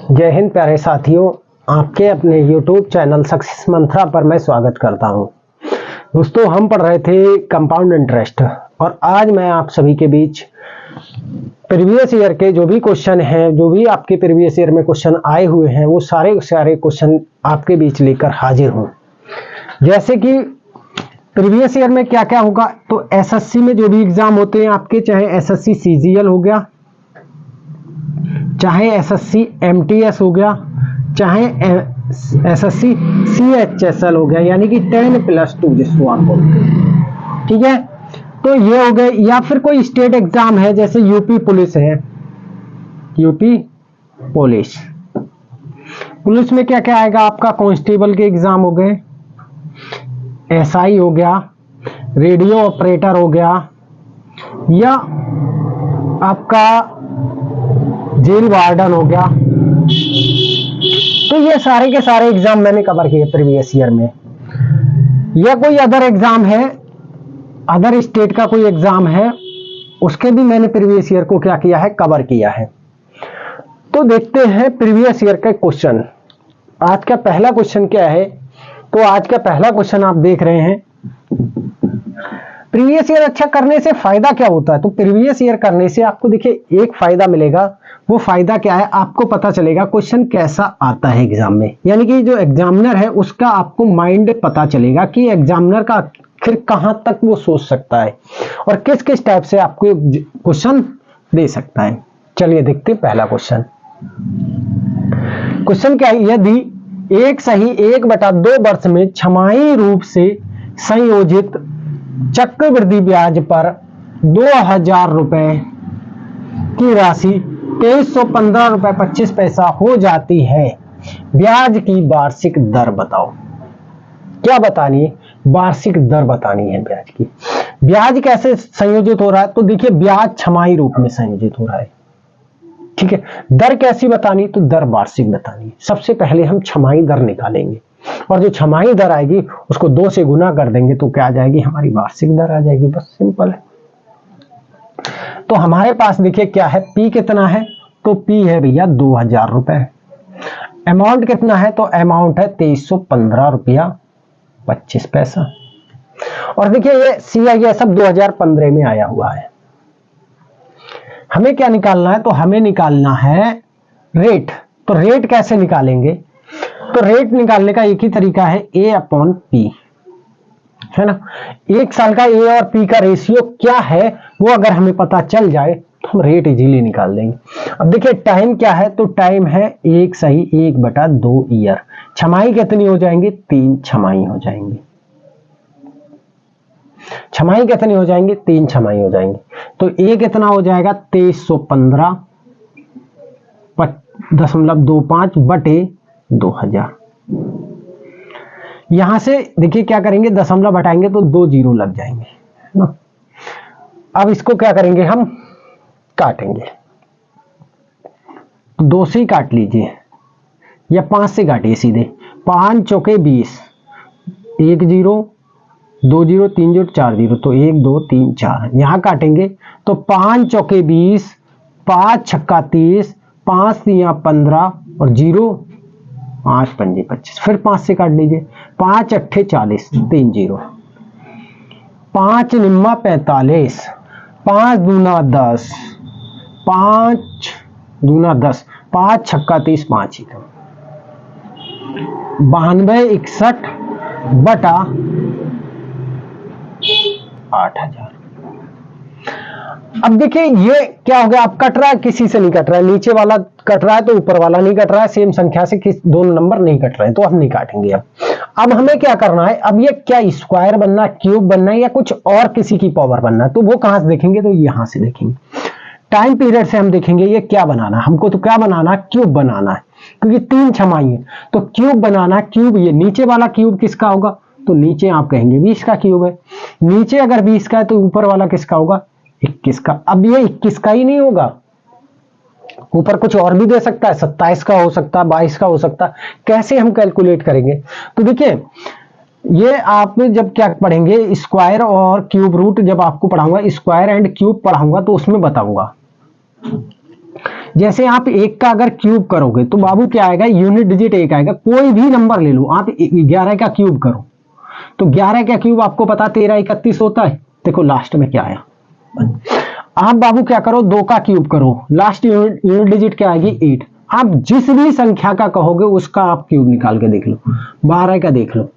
जय हिंद प्यारे साथियों, आपके अपने YouTube चैनल सक्सेस मंत्रा पर मैं स्वागत करता हूं। दोस्तों, हम पढ़ रहे थे कंपाउंड इंटरेस्ट और आज मैं आप सभी के बीच प्रीवियस ईयर के जो भी क्वेश्चन हैं, जो भी आपके प्रीवियस ईयर में क्वेश्चन आए हुए हैं, वो सारे क्वेश्चन आपके बीच लेकर हाजिर हूं। जैसे कि प्रीवियस ईयर में क्या क्या होगा, तो एसएससी में जो भी एग्जाम होते हैं आपके, चाहे एसएससी सीजीएल हो गया, चाहे एसएससी एमटीएस हो गया, चाहे एसएससी सीएचएसएल हो गया, यानी कि 10+2 जिसको आप बोलते हैं, ठीक है। तो ये हो गए, या फिर कोई स्टेट एग्जाम है जैसे यूपी पुलिस है, यूपी पुलिस में क्या क्या आएगा आपका, कांस्टेबल के एग्जाम हो गए, एसआई हो गया, रेडियो ऑपरेटर हो गया, या आपका जेल वार्डन हो गया। तो ये सारे के सारे एग्जाम मैंने कवर किए प्रीवियस ईयर में। या कोई अदर एग्जाम है, अदर स्टेट का कोई एग्जाम है, उसके भी मैंने प्रीवियस ईयर को क्या किया है, कवर किया है। तो देखते हैं प्रीवियस ईयर का क्वेश्चन। आज का पहला क्वेश्चन क्या है, तो आज का पहला क्वेश्चन आप देख रहे हैं, प्रीवियस ईयर अच्छा करने से फायदा क्या होता है। तो प्रीवियस ईयर करने से आपको देखिए एक फायदा मिलेगा। वो फायदा क्या है, आपको पता चलेगा क्वेश्चन कैसा आता है एग्जाम में, यानी कि जो एग्जामिनर है उसका आपको माइंड पता चलेगा कि एग्जामिनर का आखिर कहां तक वो सोच सकता है और किस किस टाइप से आपको क्वेश्चन दे सकता है। चलिए देखते हैं पहला क्वेश्चन। क्वेश्चन क्या है, यदि एक सही 1/2 वर्ष में छमाही रूप से संयोजित चक्रवृद्धि ब्याज पर 2000 रुपए की राशि 2315 रुपए 25 पैसा हो जाती है, ब्याज की वार्षिक दर बताओ। क्या बतानी है, वार्षिक दर बतानी है ब्याज की। ब्याज कैसे संयोजित हो रहा है, तो देखिए ब्याज छमाही रूप में संयोजित हो रहा है, ठीक है। दर कैसी बतानी, तो दर वार्षिक बतानी है। सबसे पहले हम छमाही दर निकालेंगे और जो छमाही दर आएगी उसको 2 से गुना कर देंगे तो क्या आ जाएगी, हमारी वार्षिक दर आ जाएगी। बस सिंपल है। तो हमारे पास देखिए क्या है, पी कितना है, तो पी है भैया 2000 रुपए। अमाउंट कितना है, तो अमाउंट है 2315 रुपया 25 पैसा। और देखिए ये CI सब 2015 में आया हुआ है। हमें क्या निकालना है, तो हमें निकालना है रेट। तो रेट कैसे निकालेंगे, तो रेट निकालने का एक ही तरीका है, A/P, है ना। एक साल का A और P का रेशियो क्या है वो अगर हमें पता चल जाए तो हम रेट इजीली निकाल देंगे। अब देखिए टाइम क्या है, तो टाइम है 1 सही 1/2 ईयर। छमाही कितनी हो जाएंगी, 3 छमाही हो जाएंगी। छमाही कितनी हो जाएंगी, 3 छमाही हो जाएंगी। तो A कितना हो जाएगा, 2315.25 बटे 2000। यहां से देखिए क्या करेंगे, दशमलव हटाएंगे तो 2 जीरो लग जाएंगे ना। अब इसको क्या करेंगे, हम काटेंगे। 2 से ही काट लीजिए या 5 से काटिए सीधे। 5 चौके 20, 1 जीरो 2 जीरो 3 जीरो 4 जीरो, तो 1 2 3 4 यहां काटेंगे तो 5 चौके 20, 5 छक्का 30, 5 तिया 15 और 0 5 पंजे 25। फिर 5 से काट लीजिए, 5 अट्ठे 40, 3 जीरो, 5 निम्मा 45, 5 दूना 10, 5 दूना 10, 5 छक्का 30, 5 ही 9261 बटा 8000। अब देखिए ये क्या हो गया, आप कट रहा है, किसी से नहीं कट रहा है, नीचे वाला कट रहा है तो ऊपर वाला नहीं कट रहा है, सेम संख्या से दोनों नंबर नहीं कट रहे हैं, तो हम नहीं काटेंगे। अब हमें क्या करना है, अब ये क्या स्क्वायर बनना है, क्यूब बनना है, या कुछ और किसी की पावर बनना है, तो वो कहां से देखेंगे, तो यहां से देखेंगे। टाइम पीरियड से हम देखेंगे ये क्या बनाना है हमको, तो क्या बनाना है, क्यूब बनाना है, क्योंकि 3 छमाही है तो क्यूब बनाना है। क्यूब, ये नीचे वाला क्यूब किसका होगा, तो नीचे आप कहेंगे 20 का क्यूब है। नीचे अगर 20 का है तो ऊपर वाला किसका होगा, 21 का। अब ये 21 का ही नहीं होगा, ऊपर कुछ और भी दे सकता है, 27 का हो सकता है, 22 का हो सकता है। कैसे हम कैलकुलेट करेंगे, तो देखिए ये आप जब क्या पढ़ेंगे, स्क्वायर और क्यूब रूट जब आपको पढ़ाऊंगा, स्क्वायर एंड क्यूब पढ़ाऊंगा तो उसमें बताऊंगा। जैसे आप 1 का अगर क्यूब करोगे तो बाबू क्या आएगा, यूनिट डिजिट 1 आएगा। कोई भी नंबर ले लो, आप 11 का क्यूब करो तो 11 का क्यूब आपको पता 13 31 होता है। देखो लास्ट में क्या आया। आप बाबू क्या करो, 2 का क्यूब करो, लास्ट यूनिट डिजिट क्या आएगी 8। आप जिस भी संख्या का कहोगे उसका आप क्यूब निकाल के देख लो। 12 का देख लो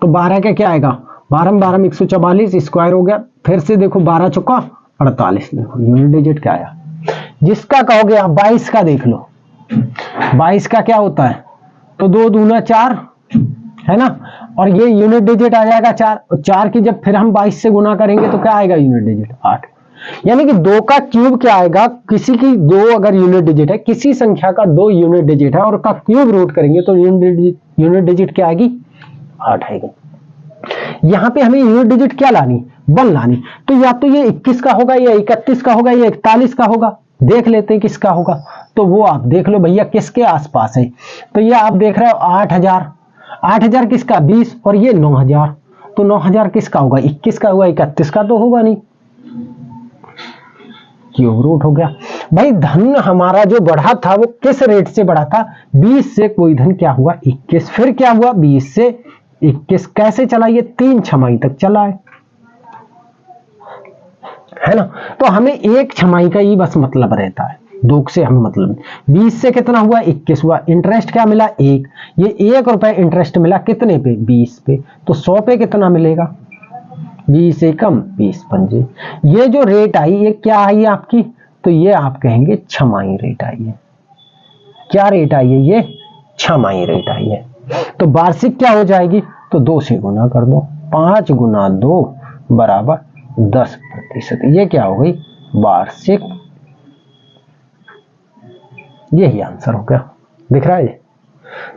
तो 12 का क्या आएगा, 12 में 12 में 144 स्क्वायर हो गया। फिर से देखो 12 चौका 48, देखो यूनिट डिजिट क्या आया। जिसका कहोगे आप 22 का देख लो, 22 का क्या होता है, तो 2 दूना 4 है ना, और ये यूनिट डिजिट आ जाएगा 4। 4 की जब फिर हम 22 से गुना करेंगे तो क्या आएगा यूनिट डिजिट 8। यानी कि 2 का क्यूब क्या आएगा, किसी की 2 अगर यूनिट डिजिट है, किसी संख्या का 2 यूनिट डिजिट है और का क्यूब रूट करेंगे तो यूनिट डिजिट क्या आएगी 8 आएगी। यहां पे हमें यूनिट डिजिट क्या लानी, 1 लानी। तो या तो ये 21 का होगा या 31 का होगा या 41 का होगा। देख लेते हैं किसका होगा, तो वो आप देख लो भैया किसके आसपास है। तो ये आप देख रहे हो 8000, 8000 किसका 20 और ये 9000, तो 9000 किसका होगा 21 का होगा, 31 का तो होगा नहीं, क्यूब रूट हो गया। भाई धन हमारा जो बढ़ा था वो किस रेट से बढ़ा था, 20 से कोई धन क्या हुआ 21, फिर क्या हुआ 20 से 21। कैसे चला, ये 3 छमाही तक चला है ना। तो हमें 1 छमाही का ही बस मतलब रहता है, 2 से हमें मतलब नहीं। 20 से कितना हुआ 21 हुआ, इंटरेस्ट क्या मिला 1, ये 1 रुपए इंटरेस्ट मिला कितने पे 20 पे, तो 100 पे कितना मिलेगा 20 एकम 20 पंजे। ये जो रेट आई ये क्या आई आपकी, तो ये आप कहेंगे छमाही रेट आई है। क्या रेट आई है, ये छमाही रेट आई है। तो वार्षिक क्या हो जाएगी, तो 2 से गुना कर दो, 5 गुना 2 बराबर 10%। ये क्या हो गई वार्षिक, यही आंसर हो गया, दिख रहा है।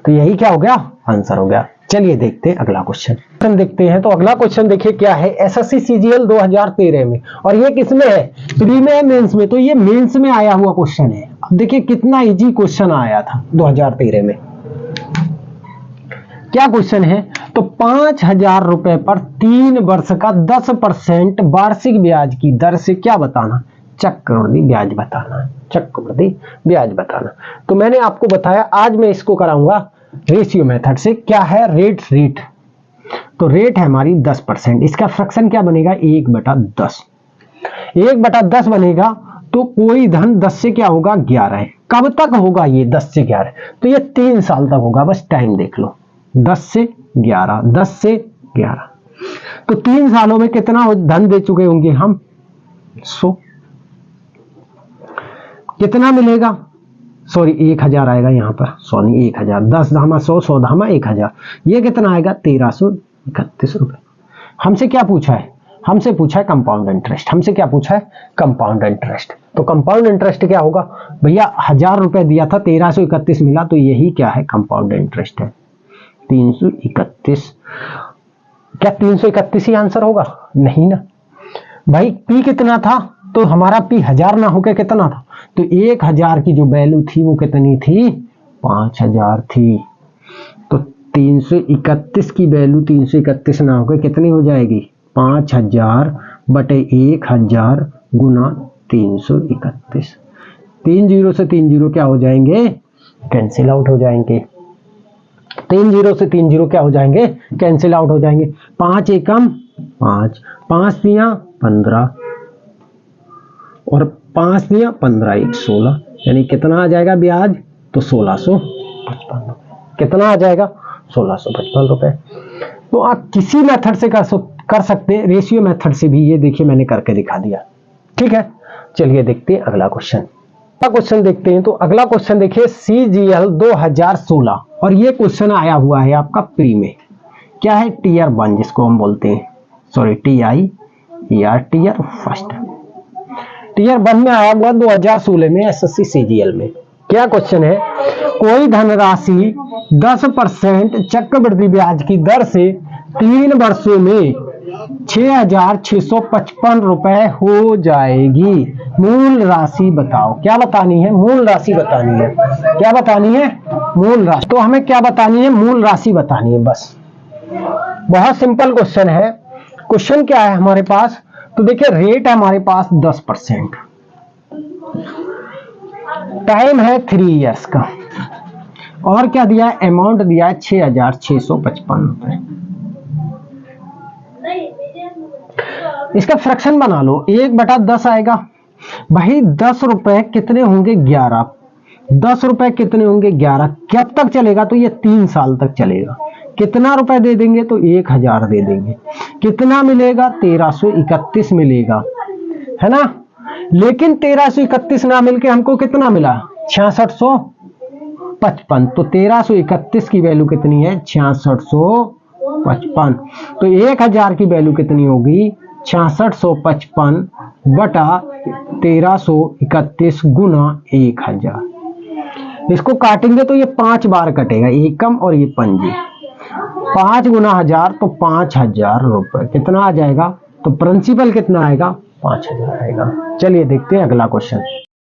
तो यही क्या हो गया आंसर हो गया। चलिए देखते हैं अगला क्वेश्चन देखते हैं। तो अगला क्वेश्चन देखिए क्या है, एसएससी सीजीएल 2013 में, और ये किसमें है प्री में मेंस में। तो ये मेंस में आया हुआ क्वेश्चन है। अब देखिए कितना इजी क्वेश्चन आया था 2013 में। क्या क्वेश्चन है, तो 5000 रुपए पर 3 वर्ष का 10% वार्षिक ब्याज की दर से क्या बताना, चक्रवृद्धि ब्याज बताना, चक्रवृद्धि ब्याज बताना। तो मैंने आपको बताया आज मैं इसको कराऊंगा रेशियो मेथड से। क्या है रेट, तो रेट है हमारी 10%, इसका फ्रैक्शन क्या बनेगा 1/10, 1/10 बनेगा। तो कोई धन 10 से क्या होगा 11 है। कब तक होगा ये 10 से 11, तो ये 3 साल तक होगा, बस टाइम देख लो 10 से 11, 10 से 11, तो 3 सालों में कितना धन दे चुके होंगे हम 100। कितना मिलेगा, सॉरी 1000 आएगा यहाँ पर, सॉरी 1000, 10 धामा 100, 100 धामा 1000, ये कितना आएगा 1331 रुपए। हमसे क्या पूछा है, हमसे पूछा है कंपाउंड इंटरेस्ट, हमसे क्या पूछा है कंपाउंड इंटरेस्ट। तो कंपाउंड इंटरेस्ट क्या होगा भैया, 1000 रुपए दिया था 1331 मिला, तो यही क्या है कंपाउंड इंटरेस्ट है 331। क्या 331 ही आंसर होगा, नहीं ना भाई। पी कितना था, तो हमारा पी 1000 ना होकर कितना था, तो 1000 की जो वैल्यू थी वो कितनी थी 5000 थी। तो 331 की वैल्यू 331 ना होकर कितनी हो जाएगी 5000 बटे 1000 गुना 331। 3 जीरो से 3 जीरो क्या हो जाएंगे कैंसिल आउट हो जाएंगे, 3 जीरो से 3 जीरो क्या हो जाएंगे कैंसिल आउट हो जाएंगे। 5 एकम 5, 5 दिया 15 और 5 दिया 15, 1 16, यानी कितना आ जाएगा ब्याज, तो 1655 रुपए। कितना आ जाएगा 1655 रुपए। तो आप किसी मेथड से कर सकते हैं, रेशियो मेथड से भी। ये देखिए मैंने करके दिखा दिया, ठीक है। चलिए देखते हैं अगला क्वेश्चन। अगला क्वेश्चन देखते हैं। तो अगला क्वेश्चन देखिए सीजीएल 2016, और ये क्वेश्चन आया हुआ है आपका प्री में। क्या है टीयर 1 जिसको हम बोलते हैं, सॉरी टीआई या टीयर फर्स्ट। टीयर 1 में आया हुआ 2016 में एसएससी सीजीएल में। क्या क्वेश्चन है, कोई धनराशि 10% चक्रवृद्धि ब्याज की दर से 3 वर्षों में 6655 रुपए हो जाएगी। मूल राशि बताओ। क्या बतानी है, मूल राशि बतानी है। क्या बतानी है, मूल राशि। तो हमें क्या बतानी है, मूल राशि बतानी है बस। बहुत सिंपल क्वेश्चन है। क्वेश्चन क्या है हमारे पास, तो देखिए रेट है हमारे पास 10%, टाइम है 3 इयर्स का, और क्या दिया है, अमाउंट दिया है 6,655 रुपए। इसका फ्रैक्शन बना लो, 1/10 आएगा भाई। 10 रुपए कितने होंगे, 11। 10 रुपए कितने होंगे, 11। कब तक चलेगा, तो ये 3 साल तक चलेगा। कितना रुपए दे देंगे, तो 1000 दे देंगे। कितना मिलेगा, 1331 मिलेगा, है ना। लेकिन 1331 ना मिलके हमको कितना मिला, 6655। तो 1331 की वैल्यू कितनी है, 6655। तो 1000 की वैल्यू कितनी होगी, 6655 बटा 1331 गुना 1000। इसको काटेंगे तो ये 5 बार कटेगा, एकम और ये पंजे। 5 गुना 1000 तो 5000 रुपए। कितना आ जाएगा, तो प्रिंसिपल कितना आएगा, 5000 आएगा। चलिए देखते हैं अगला क्वेश्चन।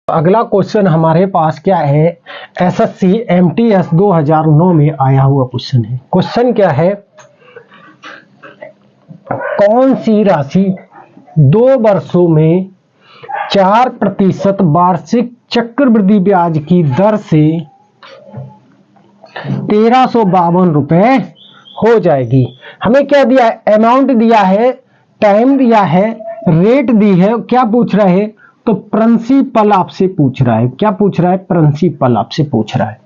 अगला क्वेश्चन हमारे पास क्या है, एसएससी एमटीएस 2009 में आया हुआ क्वेश्चन है। क्वेश्चन क्या है, कौन सी राशि 2 वर्षों में 4% वार्षिक चक्रवृद्धि ब्याज की दर से 1352 रुपए हो जाएगी। हमें क्या दिया है, अमाउंट दिया है, टाइम दिया है, रेट दी है। क्या पूछ रहा है, तो प्रिंसिपल आपसे पूछ रहा है। क्या पूछ रहा है, प्रिंसिपल आपसे पूछ रहा है।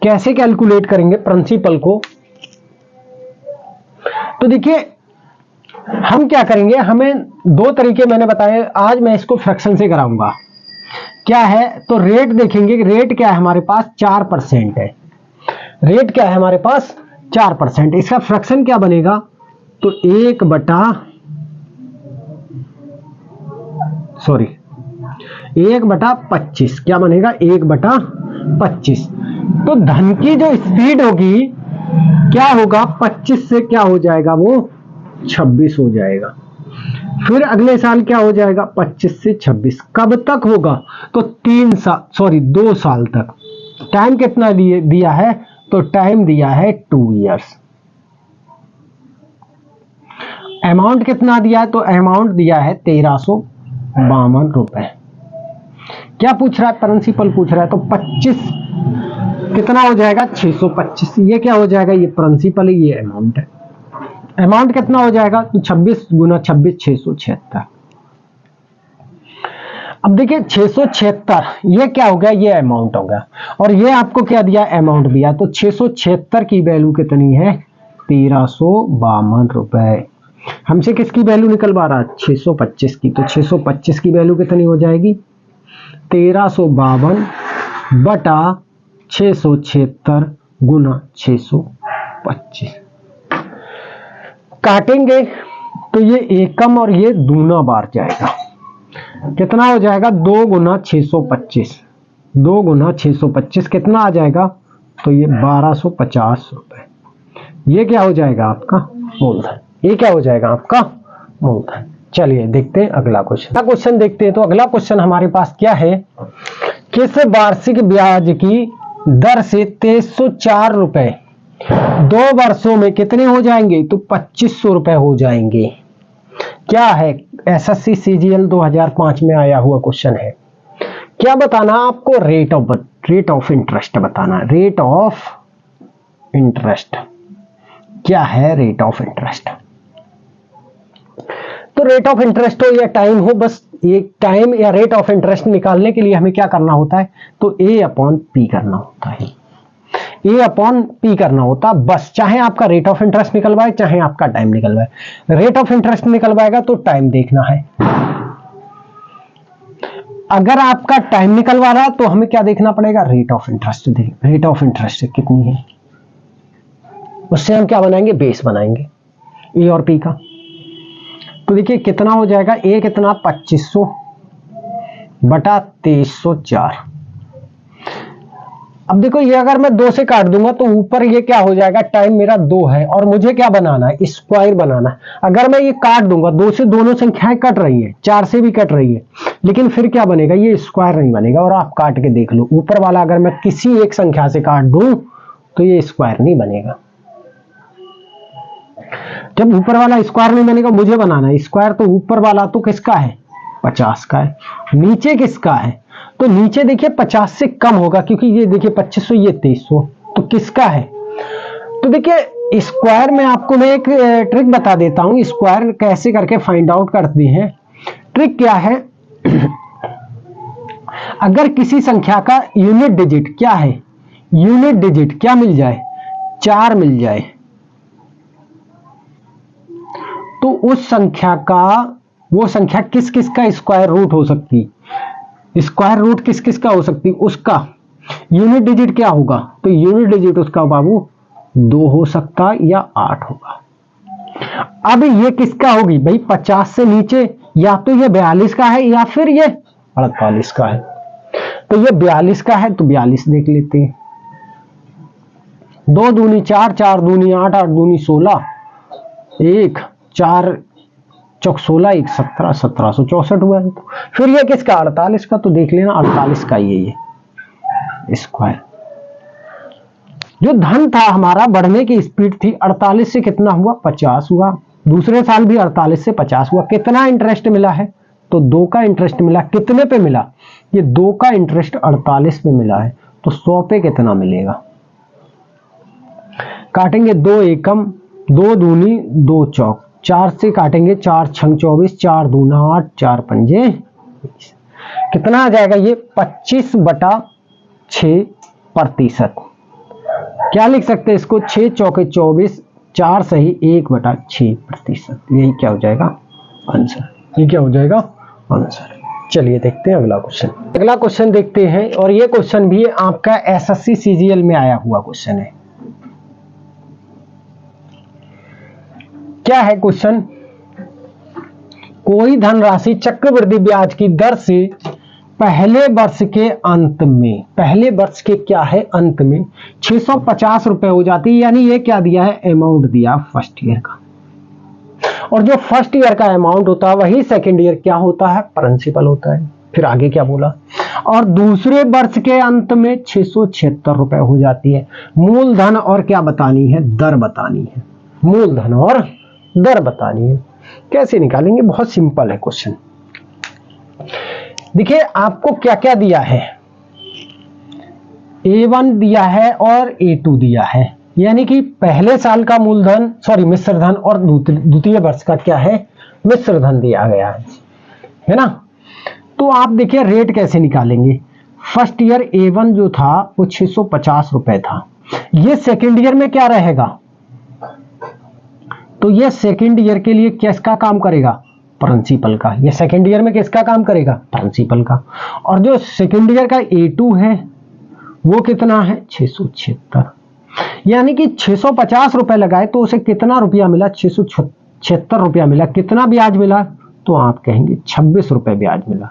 कैसे कैलकुलेट करेंगे प्रिंसिपल को, तो देखिए हम क्या करेंगे, हमें 2 तरीके मैंने बताए, आज मैं इसको फ्रैक्शन से कराऊंगा। क्या है, तो रेट देखेंगे, रेट क्या है हमारे पास, 4% है। रेट क्या है हमारे पास, 4%। इसका फ्रैक्शन क्या बनेगा, तो 1/25। क्या बनेगा, 1/25। तो धन की जो स्पीड होगी, क्या होगा, 25 से क्या हो जाएगा, वो 26 हो जाएगा। फिर अगले साल क्या हो जाएगा, 25 से 26। कब तक होगा, तो 2 साल तक। टाइम कितना दिया है, तो टाइम दिया है 2 इयर्स। अमाउंट कितना दिया है, तो अमाउंट दिया है 1352 रुपए। क्या पूछ रहा है, प्रिंसिपल पूछ रहा है, तो 25 कितना हो जाएगा, 625। ये क्या हो जाएगा, ये प्रिंसिपल है, ये अमाउंट है। अमाउंट कितना हो जाएगा, तो 26 गुना 26 676। अब देखिए 676, ये क्या हो गया, ये अमाउंट हो गया, और ये आपको क्या दिया, अमाउंट दिया। तो 676 की वैल्यू कितनी है, 1352 रुपए। हमसे किसकी वैल्यू निकलवा रहा है, 625 की। तो 625 की वैल्यू कितनी हो जाएगी, 1352 बटा 676 गुना 625। काटेंगे तो ये एकम और ये दूना बार जाएगा। कितना हो जाएगा, 2 गुना 625। 2 गुना 625 कितना आ जाएगा, तो ये 1250 रुपए। ये क्या हो जाएगा आपका मूलधन। ये क्या हो जाएगा आपका मूलधन। चलिए देखते हैं अगला क्वेश्चन देखते हैं। तो अगला क्वेश्चन हमारे पास क्या है, किस वार्षिक ब्याज की दर से 2304 रुपए 2 वर्षों में कितने हो जाएंगे, तो 2500 रुपए हो जाएंगे। क्या है, एसएससी सीजीएल 2005 में आया हुआ क्वेश्चन है। क्या बताना आपको, रेट ऑफ इंटरेस्ट बताना। रेट ऑफ इंटरेस्ट क्या है, रेट ऑफ इंटरेस्ट। तो रेट ऑफ इंटरेस्ट हो या टाइम हो, बस ये टाइम या रेट ऑफ इंटरेस्ट निकालने के लिए हमें क्या करना होता है, तो A/P करना होता है। A/P करना होता बस। चाहे आपका रेट ऑफ इंटरेस्ट निकलवाए, चाहे आपका टाइम निकलवाए। रेट ऑफ इंटरेस्ट निकलवाएगा तो टाइम देखना है। अगर आपका टाइम निकलवा रहा तो हमें क्या देखना पड़ेगा, rate of interest. Rate of interest कितनी है, उससे हम क्या बनाएंगे, बेस बनाएंगे A और P का। तो देखिए कितना हो जाएगा, A कितना 2500 बटा 2304। अब देखो ये अगर मैं 2 से काट दूंगा तो ऊपर ये क्या हो जाएगा, टाइम मेरा 2 है और मुझे क्या बनाना है, स्क्वायर बनाना है। अगर मैं ये काट दूंगा, 2 से दोनों संख्याएं कट रही है, 4 से भी कट रही है, लेकिन फिर क्या बनेगा, ये स्क्वायर नहीं बनेगा। और आप काट के देख लो, ऊपर वाला अगर मैं किसी एक संख्या से काट दूं तो ये स्क्वायर नहीं बनेगा। जब ऊपर वाला स्क्वायर नहीं बनेगा, मुझे बनाना है स्क्वायर, तो ऊपर वाला तो किसका है, 50 का है, नीचे किसका है, तो नीचे देखिए 50 से कम होगा, क्योंकि ये देखिए 2500, ये 2300, तो किसका है? तो देखिए स्क्वायर में आपको मैं एक ट्रिक बता देता हूं, स्क्वायर कैसे करके फाइंड आउट करते हैं। ट्रिक क्या है? अगर किसी संख्या का यूनिट डिजिट क्या है, यूनिट डिजिट क्या मिल जाए, 4 मिल जाए, तो उस संख्या का, वो संख्या किस किस का स्क्वायर रूट हो सकती, स्क्वायर रूट किस किस का हो सकती, उसका यूनिट डिजिट क्या होगा? तो यूनिट डिजिट उसका बाबू 2 हो सकता या 8 होगा। अब ये किसका होगी भाई? 50 से नीचे, या तो ये 42 का है या फिर ये 48 का है। तो ये 42 का है तो 42 देख लेते हैं। 2 दूनी 4, 4 दूनी 8, 8 दूनी 16, 1 4 चौक 16, 1 17, 1764 हुआ है। फिर ये किसका? 48 का। तो देख लेना 48 का ये स्क्वायर। जो धन था हमारा, बढ़ने की स्पीड थी 48 से कितना हुआ? 50 हुआ। दूसरे साल भी 48 से 50 हुआ। कितना इंटरेस्ट मिला है? तो 2 का इंटरेस्ट मिला। कितने पे मिला? ये 2 का इंटरेस्ट 48 पे मिला है, तो 100 पे कितना मिलेगा? काटेंगे 2 एकम, 2 दूनी 2 चौक, 4 से काटेंगे 4 छंग 24, 4 दूना 8, 4 पंजे 20। कितना आ जाएगा ये? 25/6%। क्या लिख सकते हैं इसको? 6 चौके 24, 4 सही 1/6%। यही क्या हो जाएगा? आंसर। ये क्या हो जाएगा? आंसर। चलिए देखते हैं अगला क्वेश्चन। अगला क्वेश्चन देखते हैं, और ये क्वेश्चन भी आपका एसएससी सीजीएल में आया हुआ क्वेश्चन है। क्या है क्वेश्चन? कोई धनराशि चक्रवृद्धि ब्याज की दर से पहले वर्ष के अंत में, पहले वर्ष के क्या है? अंत में 650 रुपए हो जाती है। यानी ये क्या दिया है? अमाउंट दिया फर्स्ट ईयर का, और जो फर्स्ट ईयर का अमाउंट होता है वही सेकंड ईयर क्या होता है? प्रिंसिपल होता है। फिर आगे क्या बोला? और दूसरे वर्ष के अंत में 676 रुपए हो जाती है। मूलधन और क्या बतानी है? दर बतानी है। मूलधन और दर बतानी है। कैसे निकालेंगे? बहुत सिंपल है क्वेश्चन। देखिए आपको क्या क्या दिया है, A1 दिया है और A2 दिया है, यानी कि पहले साल का मूलधन, सॉरी मिश्रधन, और द्वितीय वर्ष का क्या है? मिश्रधन दिया गया है ना। तो आप देखिए रेट कैसे निकालेंगे। फर्स्ट ईयर A1 जो था वो 650 रुपए था। ये सेकेंड ईयर में क्या रहेगा? तो ये सेकेंड ईयर के लिए किसका काम करेगा? प्रिंसिपल का। ये सेकेंड ईयर में किसका काम करेगा? प्रिंसिपल का। और जो सेकेंड ईयर का A2 है वो कितना है? 676। यानी कि 650 रुपए लगाए तो उसे कितना रुपया मिला? 676 रुपया मिला। कितना ब्याज मिला? तो आप कहेंगे 26 रुपए ब्याज मिला।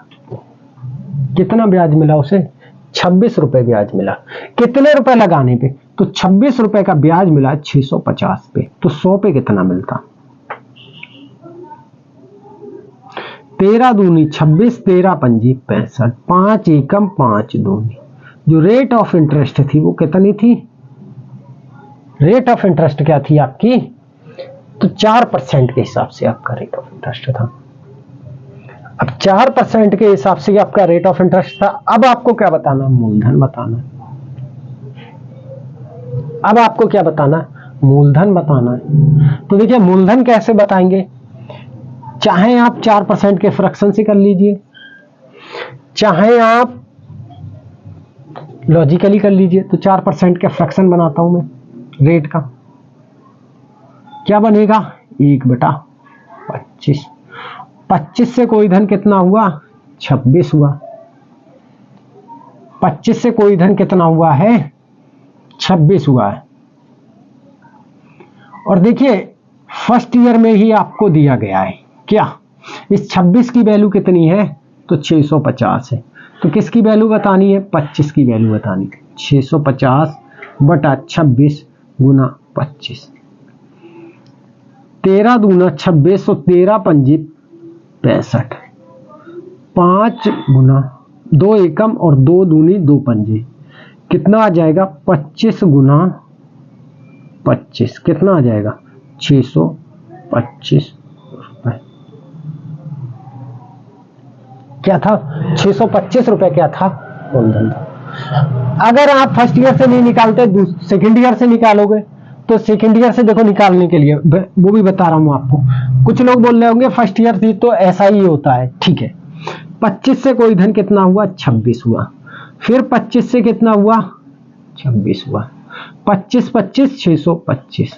कितना ब्याज मिला उसे? 26 रुपए ब्याज मिला। कितने रुपए लगाने पे? तो 26 रुपए का ब्याज मिला 650 पे। तो 100 पे कितना मिलता? 13 दूनी 26, 13 पंजी 65, 5 एकम 5 दूनी। जो रेट ऑफ इंटरेस्ट थी वो कितनी थी? रेट ऑफ इंटरेस्ट क्या थी आपकी? तो 4% के हिसाब से आपका रेट ऑफ इंटरेस्ट था। अब 4% के हिसाब से आपका रेट ऑफ इंटरेस्ट था। अब आपको क्या बताना? मूलधन बताना। अब आपको क्या बताना? मूलधन बताना है। तो देखिए मूलधन कैसे बताएंगे? चाहे आप 4% के फ्रैक्शन से कर लीजिए, चाहे आप लॉजिकली कर लीजिए। तो 4% के फ्रैक्शन बनाता हूं मैं रेट का। क्या बनेगा? 1/25। 25 से कोई धन कितना हुआ? 26 हुआ। 25 से कोई धन कितना हुआ है? 26 हुआ है। और देखिए फर्स्ट ईयर में ही आपको दिया गया है क्या? इस 26 की वैल्यू कितनी है? तो 650 है। तो किसकी वैल्यू बतानी है? 25 की वैल्यू बतानी है। 650/26 गुना 25। 13 दूना 26, तो 13 पंजी 65। 5 गुना 2 एकम और 2 दूनी 2 पंजे। कितना आ जाएगा? 25 गुना 25 कितना आ जाएगा? 625 रुपए। क्या था 625 रुपए क्या था मूलधन था। अगर आप फर्स्ट ईयर से नहीं निकालते सेकेंड ईयर से निकालोगे तो सेकेंड ईयर से देखो निकालने के लिए वो भी बता रहा हूं आपको। कुछ लोग बोल रहे होंगे फर्स्ट ईयर थी तो ऐसा ही होता है, ठीक है। 25 से कोई धन कितना हुआ 26 हुआ, फिर 25 से कितना हुआ 26 हुआ, 25 25 625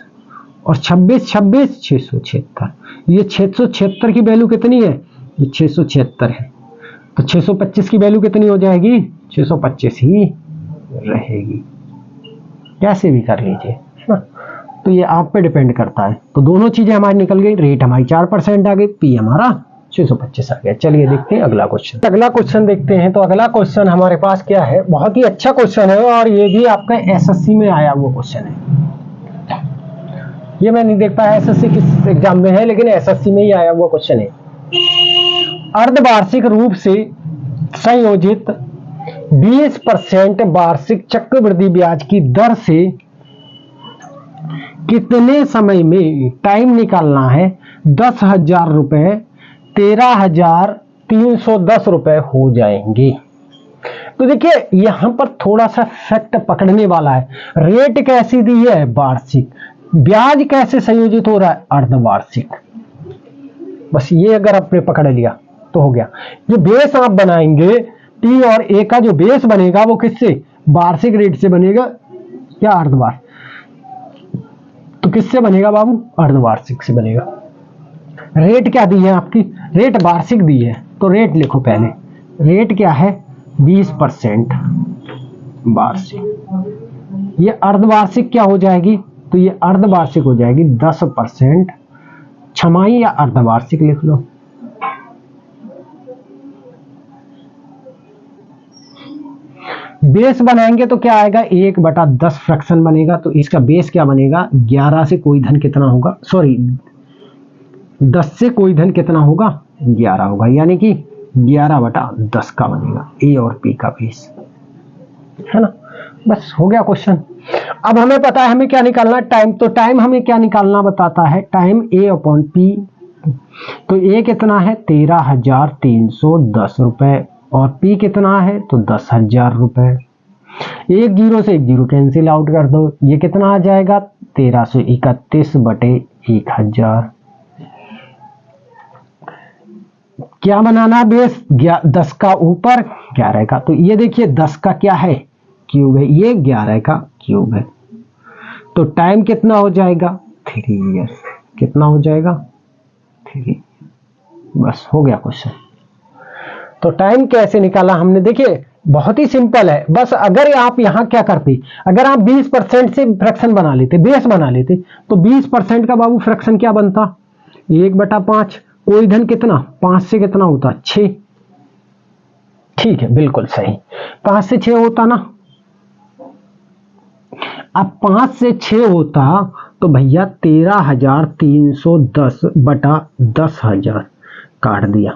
और 26 26 676। ये 676 की वैल्यू कितनी है, ये 676 है, तो 625 की वैल्यू कितनी हो जाएगी 625 ही रहेगी, कैसे भी कर लीजिए, है ना। तो ये आप पे डिपेंड करता है। तो दोनों चीजें हमारी निकल गई, रेट हमारी 4% आ गई, पी हमारा 625 आ गया। चलिए देखते हैं अगला क्वेश्चन। अगला क्वेश्चन देखते हैं। तो अगला क्वेश्चन हमारे पास क्या है, बहुत ही अच्छा क्वेश्चन है और ये भी आपका एसएससी में आया हुआ क्वेश्चन है। ये मैं नहीं देख पाया एसएससी किस एग्जाम में है, लेकिन एसएससी में ही आया हुआ क्वेश्चन है। अर्धवार्षिक रूप से संयोजित 20% वार्षिक चक्रवृद्धि ब्याज की दर से कितने समय में टाइम निकालना है 10,000 रुपए 13,310 रुपए हो जाएंगे। तो देखिए यहां पर थोड़ा सा फैक्ट पकड़ने वाला है। रेट कैसी दी है वार्षिक, ब्याज कैसे संयोजित हो रहा है अर्धवार्षिक। बस ये अगर आपने पकड़ लिया तो हो गया। ये बेस आप बनाएंगे, टी और ए का जो बेस बनेगा वो किससे, वार्षिक रेट से बनेगा या अर्धवार्षिक। तो किससे बनेगा बाबू, अर्धवार्षिक से बनेगा। रेट क्या दी है आपकी, रेट वार्षिक दी है, तो रेट लिखो पहले। रेट क्या है 20% वार्षिक। ये अर्धवार्षिक क्या हो जाएगी, तो ये अर्धवार्षिक हो जाएगी 10% छमाही या अर्धवार्षिक लिख लो। बेस बनाएंगे तो क्या आएगा 1/10 फ्रैक्शन बनेगा। तो इसका बेस क्या बनेगा 11 से कोई धन कितना होगा, सॉरी 10 से कोई धन कितना होगा 11 होगा, यानी कि 11/10 का बनेगा ए और पी का बेस, है ना। बस हो गया क्वेश्चन। अब हमें पता है हमें क्या निकालना है टाइम। तो टाइम हमें क्या निकालना बताता है, टाइम A/P। तो ए कितना है 13,310 रुपए और पी कितना है तो 10,000 रुपए। एक जीरो से एक जीरो कैंसिल आउट कर दो, ये कितना आ जाएगा 1331/1000। क्या बनाना बेस 10 का ऊपर 11 का। तो ये देखिए 10 का क्या है क्यूब है, ये 11 का क्यूब है। तो टाइम कितना हो जाएगा 3 इयर्स। कितना हो जाएगा 3। बस हो गया क्वेश्चन। तो टाइम कैसे निकाला हमने, देखिए बहुत ही सिंपल है। बस अगर आप यहां क्या करते, अगर आप 20% से फ्रैक्शन बना लेते, बेस बना लेते, तो 20% का बाबू फ्रैक्शन क्या बनता 1/5। कोई धन कितना 5 से कितना होता 6। ठीक है बिल्कुल सही, 5 से 6 होता ना। अब 5 से 6 होता तो भैया 13,310/10,000 काट दिया,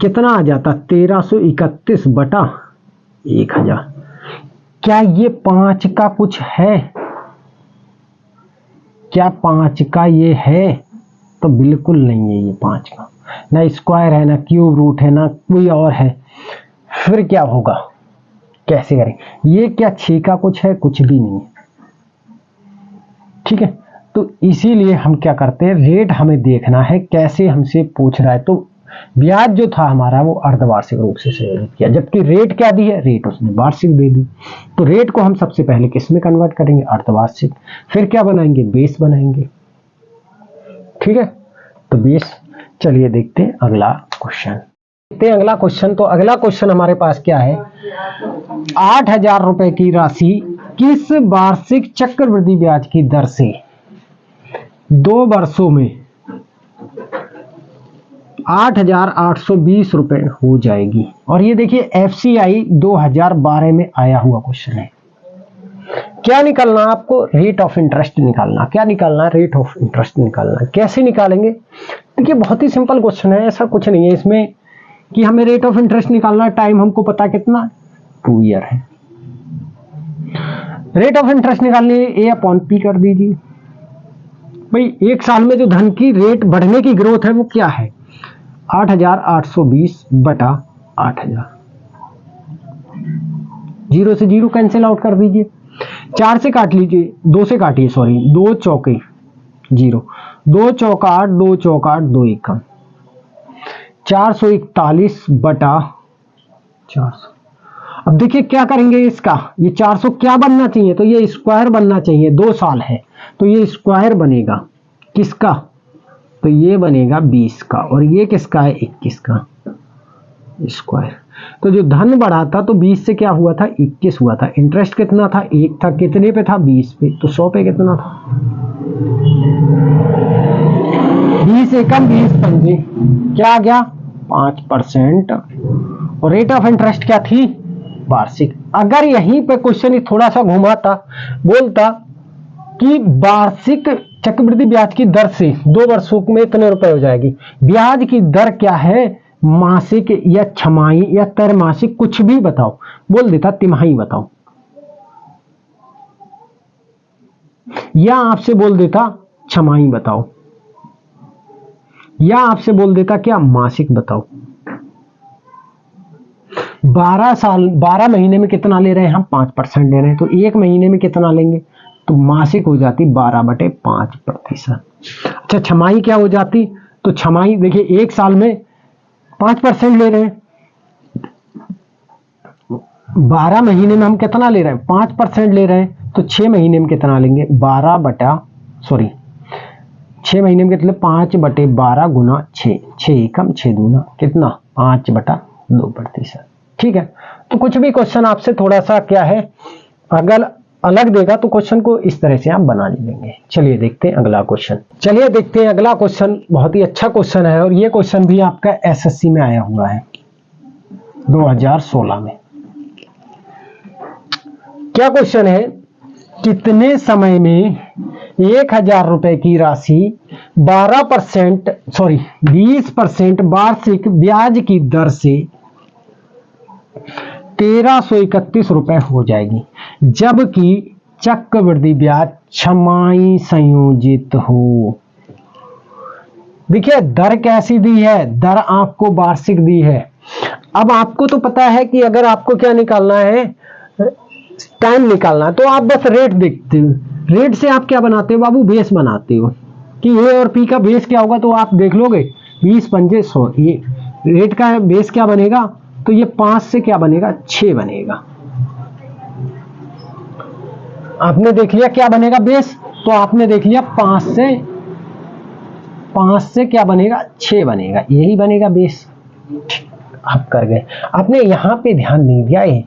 कितना आ जाता 1331/1000। क्या ये 5 का कुछ है, क्या 5 का ये है, तो बिल्कुल नहीं है ये 5 का, ना स्क्वायर है ना क्यूब रूट है ना कोई और है। फिर क्या होगा, कैसे करें, ये क्या 6 का कुछ है, कुछ भी नहीं है। ठीक है, तो इसीलिए हम क्या करते हैं, रेट हमें देखना है कैसे हमसे पूछ रहा है। तो ब्याज जो था हमारा वो अर्धवार्षिक रूप से संयोजित किया, जबकि रेट क्या दी है, रेट उसने वार्षिक दे दी। तो रेट को हम सबसे पहले किस में कन्वर्ट करेंगे, अर्धवार्षिक। फिर क्या बनाएंगे, बेस बनाएंगे। ठीक है, तो बेस। चलिए देखते हैं अगला क्वेश्चन। देखते हैं अगला क्वेश्चन। तो अगला क्वेश्चन हमारे पास क्या है, 8,000 रुपए की राशि किस वार्षिक चक्रवृद्धि ब्याज की दर से 2 वर्षों में 8,820 रुपए हो जाएगी। और ये देखिए FCI 2012 में आया हुआ क्वेश्चन है। क्या निकालना आपको, रेट ऑफ इंटरेस्ट निकालना। क्या निकालना है, रेट ऑफ इंटरेस्ट निकालना। कैसे निकालेंगे, देखिए बहुत ही सिंपल क्वेश्चन है, ऐसा कुछ नहीं है इसमें कि हमें रेट ऑफ इंटरेस्ट निकालना। टाइम हमको पता कितना 2 ईयर है। रेट ऑफ इंटरेस्ट निकालने A/P कर दीजिए। भाई एक साल में जो धन की रेट बढ़ने की ग्रोथ है वो क्या है 8,820/2 8,000। 0 से 0 कैंसिल आउट कर दीजिए, 4 से काट लीजिए, 2 से काटिए, सॉरी, 2 चौके 0, 2 चौका 8, 2 चौका 8, 2 एकम 441 बटा 400। अब देखिए क्या करेंगे इसका, ये 400 क्या बनना चाहिए, तो ये स्क्वायर बनना चाहिए, 2 साल है तो ये स्क्वायर बनेगा किसका, तो ये बनेगा 20 का, और ये किसका है, 21 का स्क्वायर। तो जो धन बढ़ा था तो 20 से क्या हुआ था, 21 हुआ था। इंटरेस्ट कितना था, 1 था, कितने पे था, 20 पे, तो 100 पे कितना था, 20 एकम 20 पंजे, क्या आ गया 5%। और रेट ऑफ इंटरेस्ट क्या थी, वार्षिक। अगर यहीं पे क्वेश्चन थोड़ा सा घुमाता, बोलता कि वार्षिक चक्रवृद्धि ब्याज की दर से 2 वर्षों में इतने रुपए हो जाएगी, ब्याज की दर क्या है, मासिक या छमाही या त्रैमासिक, कुछ भी बताओ, बोल देता तिमाही बताओ, या आपसे बोल देता छमाही बताओ, या आपसे बोल देता क्या मासिक बताओ। 12 महीने में कितना ले रहे हैं हम, 5% ले रहे हैं, तो 1 महीने में कितना लेंगे, तो मासिक हो जाती 12/5%। अच्छा छमाही क्या हो जाती, तो छमाही देखिए 1 साल में 5% ले रहे हैं, 12 महीने में हम कितना ले रहे हैं, 5% ले रहे हैं, तो 6 महीने में कितना लेंगे, 6 महीने में कितने, 5/12 गुना 6, 6 एकम 6 दूना कितना, 5/2%। ठीक है, तो कुछ भी क्वेश्चन आपसे थोड़ा सा क्या है, अगर अलग देगा तो क्वेश्चन को इस तरह से आप बना लेंगे। चलिए देखते हैं अगला क्वेश्चन। चलिए देखते हैं अगला क्वेश्चन, बहुत ही अच्छा क्वेश्चन है, और ये क्वेश्चन भी आपका एसएससी में आया हुआ है 2016 में। क्या क्वेश्चन है, कितने समय में 1,000 रुपए की राशि 20% वार्षिक ब्याज की दर से 1331 रुपए हो जाएगी, जबकि चक्रवृद्धि ब्याज छमाही संयोजित हो। देखिए दर कैसी दी है, दर आपको वार्षिक दी है। अब आपको तो पता है कि अगर आपको क्या निकालना है, टाइम निकालना है, तो आप बस रेट देखते हो, रेट से आप क्या बनाते हो बाबू, बेस बनाते हो कि ए और पी का बेस क्या होगा, तो आप देख लोगे 20 पंजे 100, ये रेट का बेस क्या बनेगा, तो ये 5 से क्या बनेगा, 6 बनेगा। आपने देख लिया क्या बनेगा बेस, तो आपने देख लिया 5 से क्या बनेगा, 6 बनेगा, यही बनेगा बेस। आप कर गए, आपने यहां पे ध्यान नहीं दिया, ये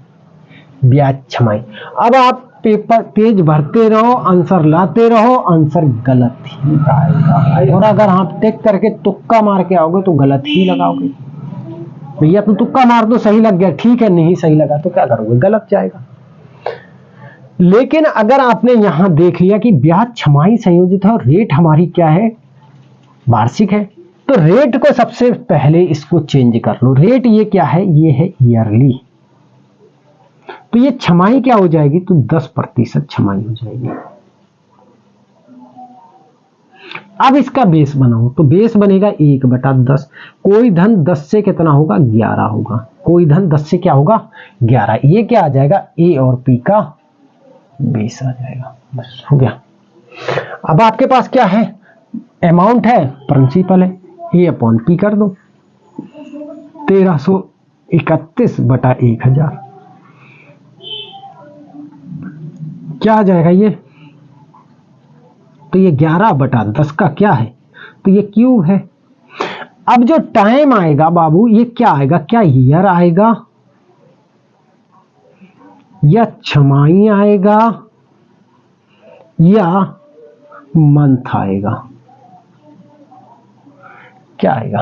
ब्याज छमाही। अब आप पेज भरते रहो, आंसर लाते रहो, आंसर गलत ही आएगा, और अगर आप टिक करके तुक्का मार के आओगे तो गलत ही लगाओगे। भैया तो तुक्का मार दो, सही लग गया ठीक है, नहीं सही लगा तो क्या करोगे, गलत जाएगा। लेकिन अगर आपने यहां देख लिया कि ब्याज छमाही संयोजित है और रेट हमारी क्या है, वार्षिक है, तो रेट को सबसे पहले इसको चेंज कर लो। रेट ये क्या है, ये है ईयरली, तो ये छमाही क्या हो जाएगी, तो 10% छमाही हो जाएगी। अब इसका बेस बनाओ, तो बेस बनेगा 1/10। कोई धन 10 से कितना होगा, 11 होगा, कोई धन 10 से क्या होगा, 11। ये क्या आ जाएगा, ए और पी का बेस आ जाएगा, बस हो गया। अब आपके पास क्या है, अमाउंट है, प्रिंसिपल है, ए अपॉन पी कर दो, 1331/1000 क्या आ जाएगा ये, तो ये 11/10 का क्या है, तो ये क्यूब है। अब जो टाइम आएगा बाबू, ये क्या आएगा, क्या ईयर आएगा या छमाही आएगा या मंथ आएगा, क्या आएगा।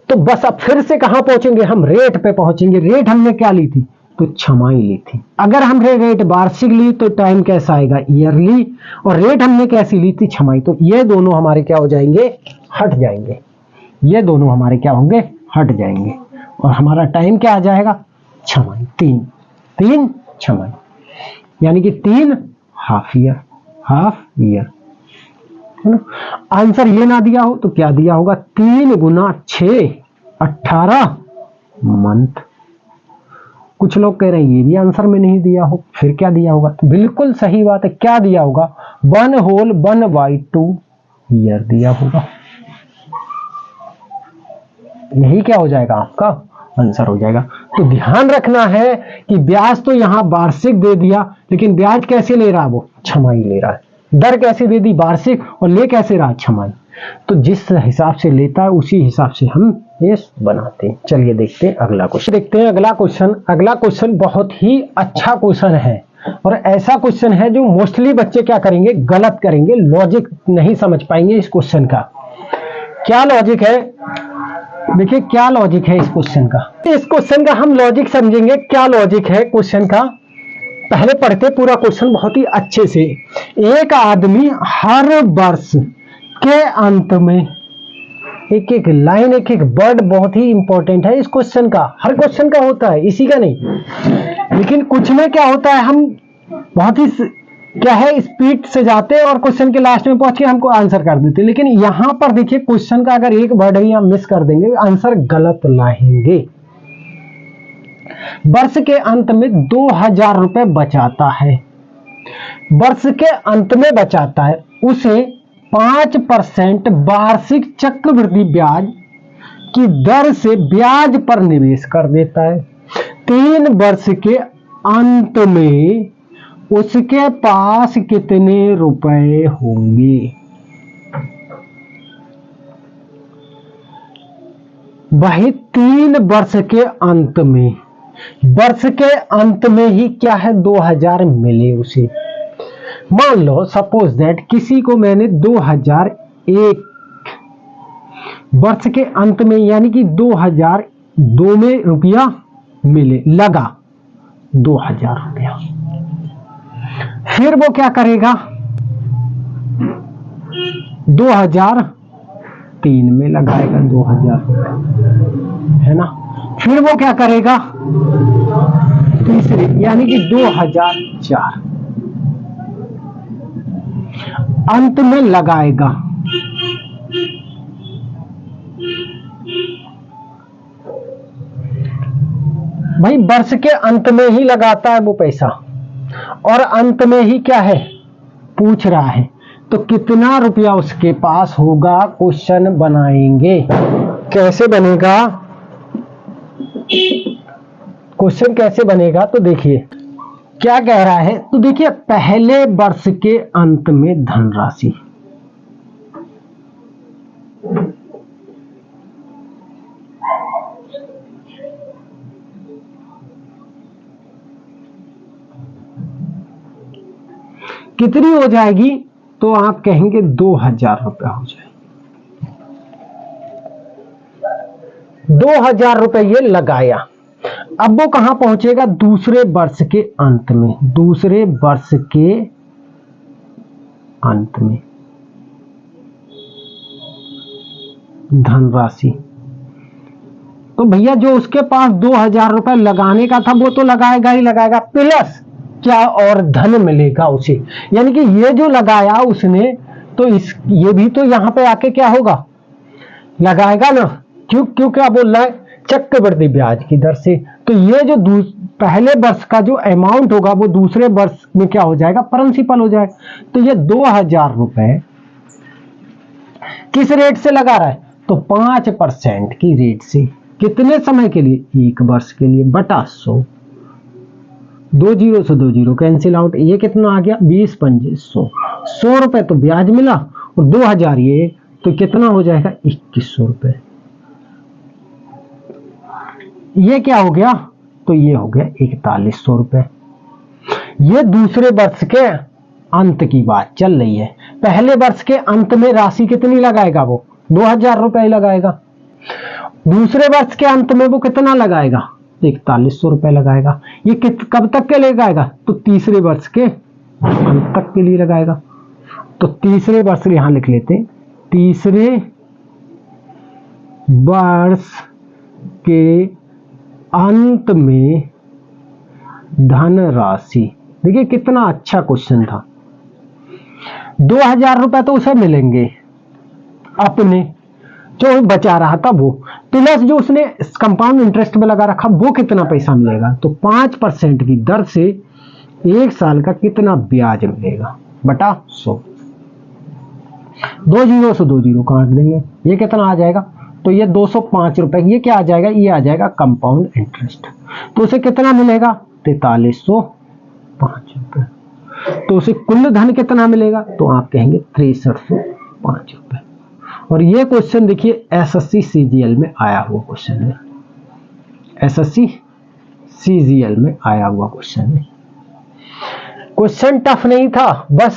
तो बस अब फिर से कहां पहुंचेंगे हम, रेट पे पहुंचेंगे। रेट हमने क्या ली थी, तो छमाही ली थी। अगर हमने रेट वार्षिक ली तो टाइम कैसा आएगा, ईयरली, और रेट हमने कैसी ली थी, छमाही। तो ये दोनों हमारे क्या हो जाएंगे, हट जाएंगे, ये दोनों हमारे क्या होंगे, हट जाएंगे, और हमारा टाइम क्या आ जाएगा, छमाही, 3 छमाही, यानी कि 3 हाफ ईयर है ना। आंसर ये ना दिया हो तो क्या दिया होगा, 3 गुना 6 18, मंथ। कुछ लोग कह रहे हैं ये भी आंसर में नहीं दिया हो, फिर क्या दिया होगा? तो बिल्कुल सही बात है, क्या दिया होगा? 1/1/2 ईयर दिया होगा। यही क्या हो जाएगा? आपका आंसर हो जाएगा। तो ध्यान रखना है कि ब्याज तो यहां वार्षिक दे दिया, लेकिन ब्याज कैसे ले रहा है? वो छमाही ले रहा है। दर कैसे दे दी? वार्षिक। और ले कैसे रहा? छमाही। तो जिस हिसाब से लेता है उसी हिसाब से हम ये बनाते हैं। चलिए देखते हैं अगला क्वेश्चन। देखते हैं अगला क्वेश्चन। अगला क्वेश्चन बहुत ही अच्छा क्वेश्चन है, और ऐसा क्वेश्चन है जो मोस्टली बच्चे क्या करेंगे? गलत करेंगे, लॉजिक नहीं समझ पाएंगे इस क्वेश्चन का। क्या लॉजिक है? देखिए क्या लॉजिक है इस क्वेश्चन का। इस क्वेश्चन का हम लॉजिक समझेंगे। क्या लॉजिक है क्वेश्चन का? पहले पढ़ते पूरा क्वेश्चन बहुत ही अच्छे से। एक आदमी हर वर्ष के अंत में, एक एक लाइन, एक एक वर्ड बहुत ही इंपॉर्टेंट है इस क्वेश्चन का। हर क्वेश्चन का होता है, इसी का नहीं। लेकिन कुछ में क्या होता है, हम बहुत ही क्या है स्पीड से जाते हैं और क्वेश्चन के लास्ट में पहुंच के हमको आंसर कर देते हैं। लेकिन यहां पर देखिए क्वेश्चन का अगर एक वर्ड भी हम मिस कर देंगे, आंसर गलत लाएंगे। वर्ष के अंत में 2000 रुपए बचाता है, वर्ष के अंत में बचाता है, उसे 5% वार्षिक चक्रवृद्धि ब्याज की दर से ब्याज पर निवेश कर देता है। 3 वर्ष के अंत में उसके पास कितने रुपए होंगे? वही 3 वर्ष के अंत में, वर्ष के अंत में ही क्या है 2000 मिले उसे। मान लो सपोज दैट किसी को मैंने 2001 वर्ष के अंत में यानी कि 2002 में रुपया मिले, लगा 2000 रुपया। फिर वो क्या करेगा? 2003 में लगाएगा 2000 रुपये, है ना। फिर वो क्या करेगा? तीसरे यानी कि 2004 अंत में लगाएगा। भाई वर्ष के अंत में ही लगाता है वो पैसा, और अंत में ही क्या है पूछ रहा है, तो कितना रुपया उसके पास होगा? क्वेश्चन बनाएंगे। कैसे बनेगा क्वेश्चन? कैसे बनेगा? तो देखिए क्या कह रहा है। तो देखिए पहले वर्ष के अंत में धनराशि, कितनी हो जाएगी? तो आप कहेंगे 2000 रुपया हो जाएगी। 2000 रुपये ये लगाया। अब वो कहां पहुंचेगा? दूसरे वर्ष के अंत में, दूसरे वर्ष के अंत में धनराशि। तो भैया जो उसके पास 2000 रुपये लगाने का था वो तो लगाएगा ही लगाएगा, प्लस क्या और धन मिलेगा उसे। यानी कि ये जो लगाया उसने, तो ये भी तो यहां पे आके क्या होगा? लगाएगा ना। क्यों क्या बोल रहा है? चक्रवृद्धि ब्याज की दर से। तो ये जो पहले वर्ष का जो अमाउंट होगा वो दूसरे वर्ष में क्या हो जाएगा? प्रिंसिपल हो जाएगा। तो ये 2000 रुपए किस रेट से लगा रहा है? तो 5% की रेट से। कितने समय के लिए? 1 वर्ष के लिए, बटा 100। 2 जीरो से 2 जीरो कैंसिल आउट। ये कितना आ गया? 20 पंजे 100। 100 रुपए तो ब्याज मिला, और 2000 ये, तो कितना हो जाएगा? 2100 रुपए। ये क्या हो गया? तो ये हो गया 4100 रुपए। ये दूसरे वर्ष के अंत की बात चल रही है। पहले वर्ष के अंत में राशि कितनी लगाएगा? वो 2000 रुपए लगाएगा। दूसरे वर्ष के अंत में वो कितना लगाएगा? 4100 रुपए लगाएगा। ये कब तक के लगाएगा? तो तीसरे वर्ष के अंत तक के लिए लगाएगा। तो तीसरे वर्ष यहां लिख लेते हैं, तीसरे वर्ष के अंत में धनराशि। देखिए कितना अच्छा क्वेश्चन था। 2000 रुपए तो उसे मिलेंगे अपने, जो बचा रहा था वो, प्लस जो उसने कंपाउंड इंटरेस्ट में लगा रखा वो कितना पैसा मिलेगा, तो 5% की दर से 1 साल का कितना ब्याज मिलेगा बटा 100। 2 जीरो से 2 जीरो काट देंगे, ये कितना आ जाएगा, तो ये 205 रुपए, ये क्या आ जाएगा, ये आ जाएगा कंपाउंड इंटरेस्ट। तो उसे कितना मिलेगा, 4305 रुपए। तो उसे कुल धन कितना मिलेगा, तो आप कहेंगे 6305 रुपए। और ये क्वेश्चन देखिए एसएससी सीजीएल में आया हुआ क्वेश्चन है, एसएससी सीजीएल में आया हुआ क्वेश्चन है। क्वेश्चन टफ नहीं था, बस